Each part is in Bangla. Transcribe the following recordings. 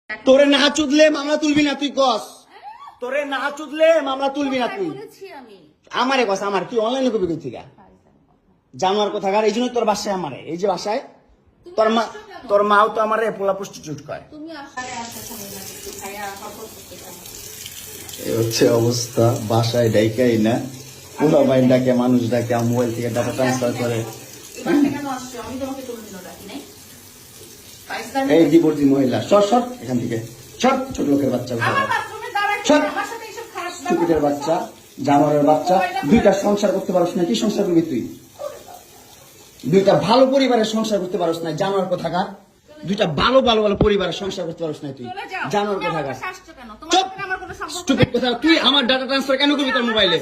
তোরে না চুদলে মামলা তুলবি না তুই কস। তোরে না চুদলে মামলা তুলবি না তুই। আমারে কস, আমার কি অনলাইনে কবি কই থেকে জানোয়ার কোথাকার। এই জন্য তোর বাসায় আমারে, এই যে বাসায় তোর মাও তো আমারে পোলা প্রস্টিটিউট কয়। এই হচ্ছে অবস্থা, বাসায় ডাইকাই না পোলা ভাই ডাকে, মানুষ ডাকে, মোবাইল থেকে ডাটা ট্রান্সফার করে। এই ডিভোর্সি মহিলা, সর সর এখান থেকে, সর। ছোট লোকের বাচ্চা, স্টুপিডের বাচ্চা, জানোয়ারের বাচ্চা। দুইটা সংসার করতে পারছ না, কি সংসার করবি তুই? দুইটা ভালো পরিবারের সংসার করতে পারছ না, জানোয়ার কোথাকার। দুইটা ভালো ভালো ভালো পরিবারের সংসার করতে পারছ না তুই, জানোয়ার কোথাকার। স্টুপিড কোথা। তুই আমার ডাটা ট্রান্সফার কেন করবি তোর মোবাইলে?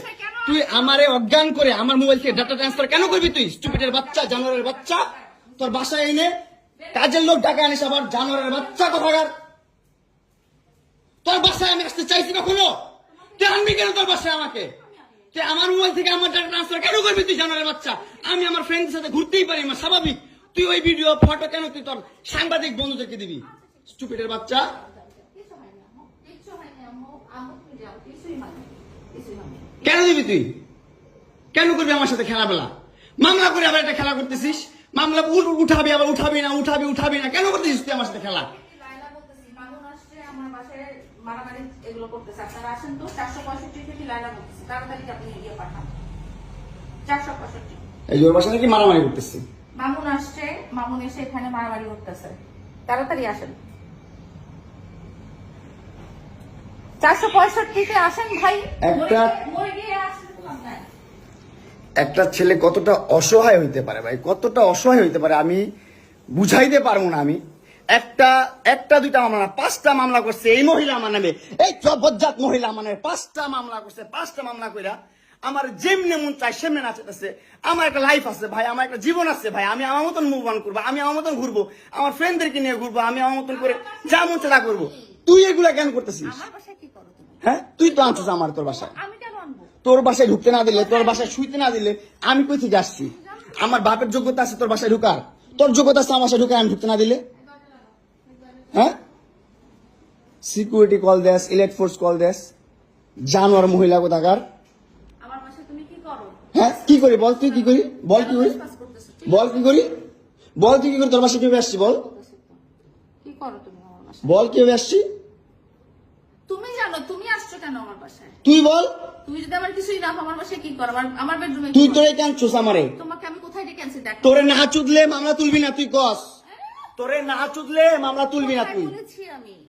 তুই আমারে অজ্ঞান করে আমার মোবাইল থেকে ডাটা ট্রান্সফার কেন করবি তুই? স্টুপিডের বাচ্চা, জানোয়ারের বাচ্চা। তোর বাসায় এনে কাজের লোক ডাকা আনিস, আবার জানোয়ারের বাচ্চা কোথাকার। তোর বাসায় আমি আসতে চাইছি কখনো? তুই আনবি কেন তোর বাসায় আমাকে? তুই আমার মোবাইল থেকে আমার ডাটা ট্রান্সফার কেন করবি তুই, জানোয়ারের বাচ্চা? আমি আমার ফ্রেন্ডের সাথে ঘুরতেই পারি, আমার স্বাভাবিক। তুই ওই ভিডিও ফটো কেন তুই তোর সাংবাদিক বন্ধুদেরকে দিবি? স্টুপিডের বাচ্চা। কেন দিবি তুই? কেন করবি আমার সাথে খেলাবেলা? মামলা করে আবার একটা খেলা করতেছিস। মামলা উঠাবি, আবার উঠাবি না, উঠাবি না, কেন করতেছিস তুই আমার সাথে খেলা? এই যে ওর বাসা নাকি মারামারি করতেছে। মামুন আসছে, মামুন এসে এখানে মারামারি করতেছে। তাড়াতাড়ি আসেন, 465-তে আসেন ভাই। একটা ছেলে কতটা অসহায় হইতে পারে ভাই, কতটা অসহায় হইতে পারে আমি বুঝাইতে পারবো না। আমি একটা দুইটা মামলা না, 5টা মামলা করছে এই মহিলা আমার নামে। এই বজ্জাত মহিলা আমার নামে 5টা মামলা করছে। 5টা মামলা কইরা আমার যেমনে মন চাই সেমনে নাচতেছে। আমার একটা লাইফ আছে ভাই, আমার একটা জীবন আছে ভাই। আমি আমার মতন মুভ অন করবো, আমি আমার মতন ঘুরবো, আমার ফ্রেন্ডদেরকে নিয়ে ঘুরবো, আমি আমার মতন করে যা মন চাই তা করবো। তুই এগুলা কেন করতেছিস? হ্যাঁ, তুই তো আনছিস আমার তোর বাসায়। তোর বাসায় ঢুকতে না দিলে, তোর বাসায় শুইতে না দিলে আমি কই থেকে আসছি? আমার বাপের যোগ্যতা আছে তোর বাসায় ঢুকার? তোর যোগ্যতা আছে আমার বাসায় ঢুকার আমি ঢুকতে না দিলে? হ্যাঁ, সিকিউরিটি কল দেস, ইলেক্ট ফোর্স কল দেস, জানোয়ার মহিলা কোথাকার। হ্যাঁ, কি করি বল? তুই কি করি বল? কি করি বল? কি করি বল? তুই কি করি? তোর বাসায় কিভাবে আসছি বল? বল কিভাবে আসছি? তুমি জানো তুমি আসছো কেন আমার বাসায়? তুই বল। তুই যদি আমার কিছুই না, আমার বাসায় কি করো? আমার বেডরুমে তুই তোরে কেন চোস আমারে? তোমাকে আমি কোথায় ডেকে আনছি দেখ। তোরে না চুদলে মামলা তুলবি না তুই কস। তোরে না চুদলে মামলা তুলবি না তুই। বলেছি আমি।